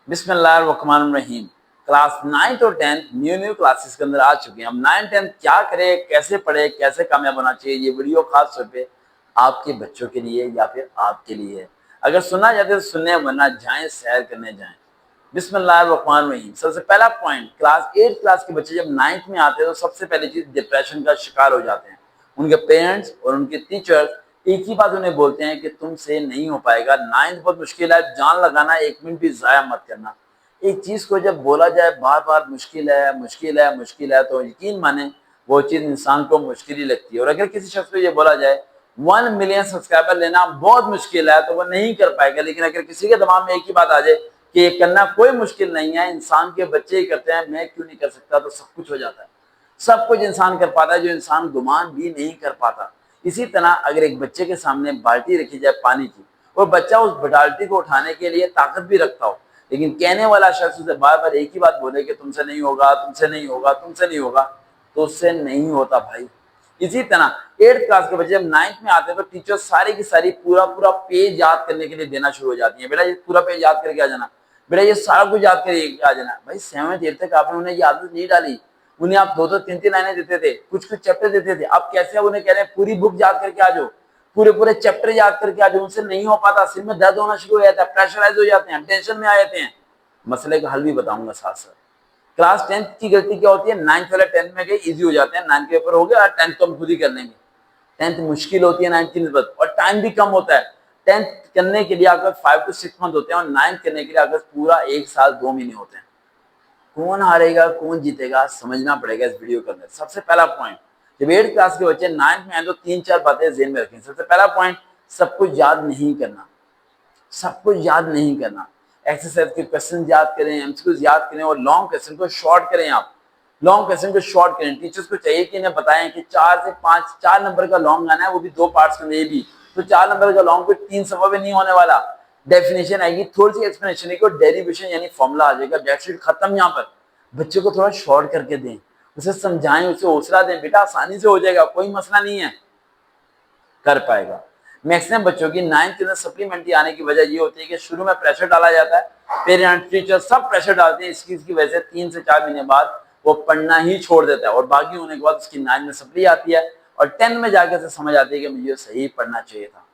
बिस्मिल्लाहिर्रहमानिर्रहीम। क्लास 9 और 10 new classes के अंदर आ चुके हैं। अब 9-10 क्या करें, कैसे पढ़े, कैसे कामयाब होना चाहिए, ये वीडियो खास तौर पे आपके बच्चों के लिए या फिर आपके लिए है। अगर सुनना चाहते तो सुनने, वरना जाएं सैर करने जाएं। बिस्मिल्लाहिर्रहमानिर्रहीम। सबसे पहला पॉइंट, क्लास 8 क्लास के बच्चे जब 9th में आते हैं तो सबसे पहली चीज डिप्रेशन का शिकार हो जाते हैं। उनके पेरेंट्स और उनके टीचर्स एक ही बात उन्हें बोलते हैं कि तुमसे नहीं हो पाएगा, 9th बहुत मुश्किल है, जान लगाना, 1 मिनट भी जाया मत करना। एक चीज को जब बोला जाए बार बार मुश्किल है मुश्किल है मुश्किल है, तो यकीन माने वो चीज इंसान को मुश्किल ही लगती है। और अगर किसी शख्स को ये बोला जाए 1 मिलियन सब्सक्राइबर लेना बहुत मुश्किल है, तो वो नहीं कर पाएगा। लेकिन अगर किसी के दिमाग में एक ही बात आ जाए कि ये करना कोई मुश्किल नहीं है, इंसान के बच्चे ही करते हैं, मैं क्यों नहीं कर सकता, तो सब कुछ हो जाता है। सब कुछ इंसान कर पाता है जो इंसान गुमान भी नहीं कर पाता। इसी तरह अगर एक बच्चे के सामने बाल्टी रखी जाए पानी की, और बच्चा उस बाल्टी को उठाने के लिए ताकत भी रखता हो, लेकिन कहने वाला शख्स उसे बार बार एक ही बात बोले कि तुमसे नहीं होगा, तुमसे नहीं होगा, तुमसे नहीं होगा, तो उससे नहीं होता भाई। इसी तरह 8th क्लास के बच्चे जब 9th में आते हैं तो टीचर सारी की सारी पूरा पूरा पेज याद करने के लिए देना शुरू हो जाती है। बेटा ये पूरा पेज याद करके आ जाना, बेटा ये सारा कुछ याद करके आ जाना। भाई 7th 8th तक आपने उन्हें ये आदत नहीं डाली। उन्हें आप 2-2 3-3 लाइनें देते थे, कुछ कुछ चैप्टर देते थे। अब कैसे आप उन्हें कह रहे हैं पूरी बुक याद करके आ जाओ, पूरे पूरे चैप्टर याद करके आ जाओ। उनसे नहीं हो पाता, सिर में दर्द होना शुरू हो जाता है, प्रेशराइज हो जाते हैं, टेंशन में आ जाते हैं। मसले का हल भी बताऊंगा साथ साथ। क्लास 10th की गलती क्या होती है, 9th वाले 10th में गए, इजी हो जाते हैं, 9th के पेपर हो गया और 10th तो हम खुद ही कर लेंगे। 10th मुश्किल होती है 9th की निस्बत, और टाइम भी कम होता है। 10th करने के लिए आपके 5 to 6 मंथ होते हैं, और 9th करने के लिए आपके पूरा 1 साल 2 महीने होते हैं। कौन हारेगा कौन जीतेगा समझना पड़ेगा इस वीडियो के अंदर। सबसे पहला पॉइंट, जब 8th क्लास के बच्चे 9th में आए तो 3-4 बातें ज़हन में रखें। सबसे पहला पॉइंट, सब कुछ याद नहीं करना। सब कुछ याद नहीं करना। एक्सरसाइज के क्वेश्चन याद करें, एमसीक्यूज याद करें, और लॉन्ग क्वेश्चन को शॉर्ट करें। आप लॉन्ग क्वेश्चन को शॉर्ट करें। टीचर्स को चाहिए कि इन्हें बताएं कि 4 से 5 4 नंबर का लॉन्ग आना है, वो भी 2 पार्ट्स में। ये भी तो 4 नंबर का लॉन्ग को 3 सफा में नहीं होने वाला। डेफिनेशन आएगी, थोड़ी सी एक्सप्लेनेशन आएगी, और डेरिवेशन यानी फॉर्मूला आ जाएगा। डेटशीट खत्म। यहाँ पर बच्चे को थोड़ा शॉर्ट करके दें, उसे समझाएं, उसे हौसला दें, बेटा आसानी से हो जाएगा, कोई मसला नहीं है, कर पाएगा। मैक्सिमम बच्चों की 9th के अंदर सप्लीमेंट्री आने की वजह ये होती है कि शुरू में प्रेशर डाला जाता है, पेरेंट्स टीचर सब प्रेशर डालते हैं। इसकी वजह से 3 से 4 महीने बाद वो पढ़ना ही छोड़ देता है, और बाकी होने के बाद उसकी 9th में सप्ली आती है, और 10 में जाकर से समझ आती है कि मुझे सही पढ़ना चाहिए था।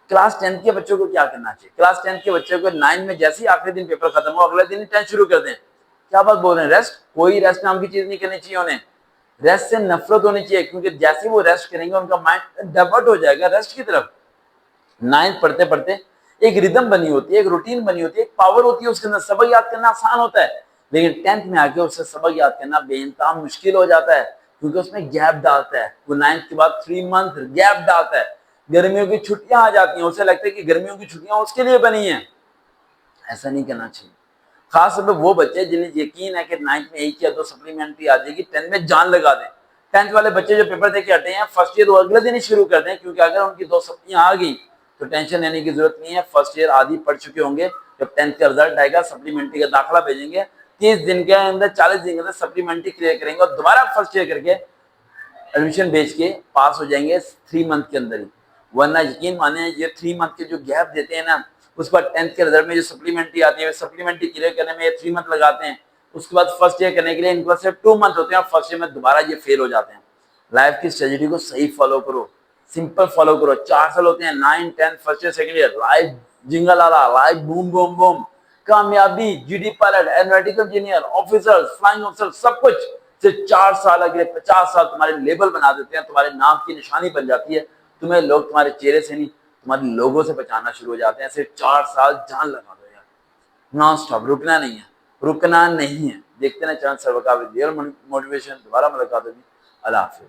क्लास 10th के बच्चों को क्या करना चाहिए, क्लास 10th के बच्चों को 9th में जैसे ही आखिरी दिन पेपर खत्म हो, अगले दिन ही 10 शुरू कर दें। क्या बात बोल रहे हैं, रेस्ट, कोई रेस्ट नाम की चीज नहीं करनी चाहिए उन्हें। रेस्ट से नफरत होनी चाहिए, क्योंकि जैसे वो रेस्ट करेंगे उनका माइंड डाइवर्ट हो जाएगा रेस्ट की तरफ। 9th पढ़ते पढ़ते एक रिदम बनी होती है, एक रूटीन बनी होती है, एक पावर होती है उसके अंदर। सबक याद करना आसान होता है, लेकिन 10th में आके उससे सबक याद करना बेइंतहा मुश्किल हो जाता है, क्योंकि उसमें गैप डालता है। वो 9th के बाद 3 मंथ गैप डालता है। गर्मियों की छुट्टियां आ जाती हैं, उसे लगता है कि गर्मियों की छुट्टियां उसके लिए बनी हैं। ऐसा नहीं करना चाहिए। खास तौर पर वो बच्चे जिन्हें यकीन है कि 9th में 1 या 2 सप्लीमेंट्री आ जाएगी, 10th में जान लगा दें। 10th वाले बच्चे जो पेपर दे के हटे हैं फर्स्ट ईयर, वो अगले दिन ही शुरू कर दें, क्योंकि अगर उनकी 2 सप्लियां आ गई तो टेंशन लेने की जरूरत नहीं है। फर्स्ट ईयर आधी पढ़ चुके होंगे। जब 10th का रिजल्ट आएगा, सप्लीमेंट्री का दाखिला भेजेंगे, 30 दिन के अंदर 40 दिन के अंदर सप्लीमेंट्री क्लियर करेंगे, और दोबारा फर्स्ट ईयर करके एडमिशन भेज के पास हो जाएंगे 3 मंथ के अंदर ही। वरना यकीन माने ये 3 मंथ के जो गैप देते हैं ना, उस पर 10th के रिजल्ट में जो सप्लीमेंट्री आती है, सप्लीमेंट्री क्लियर करने में ये 3 मंथ लगाते हैं। उसके बाद फर्स्ट ईयर करने के लिए इनके पास सिर्फ 2 मंथ होते हैं, और फर्स्ट ईयर में दोबारा ये फेल हो जाते हैं। लाइफ की स्ट्रेटेजी को सही फॉलो करो, सिंपल फॉलो करो। 4 साल होते हैं, 9, 10, first year, second year, life जिंगलाला, लाइफ बूम बूम बूम, कामयाबी, GD pilot, aeronautical engineer, officer, flying officer, सब कुछ सिर्फ 4 साल, अगले 50 साल तुम्हारे लेबल बना देते हैं, तुम्हारे नाम की निशानी बन जाती है। तुम्हें लोग तुम्हारे चेहरे से नहीं, तुम्हारे लोगों से पहचानना शुरू हो जाते हैं। सिर्फ 4 साल जान लगा दो यार, नॉन स्टॉप, रुकना नहीं है, रुकना नहीं है। देखते ना चैनल सर्वकार विद रियल मोटिवेशन। दोबारा मुलाकात होगी। अल्लाह हाफिज।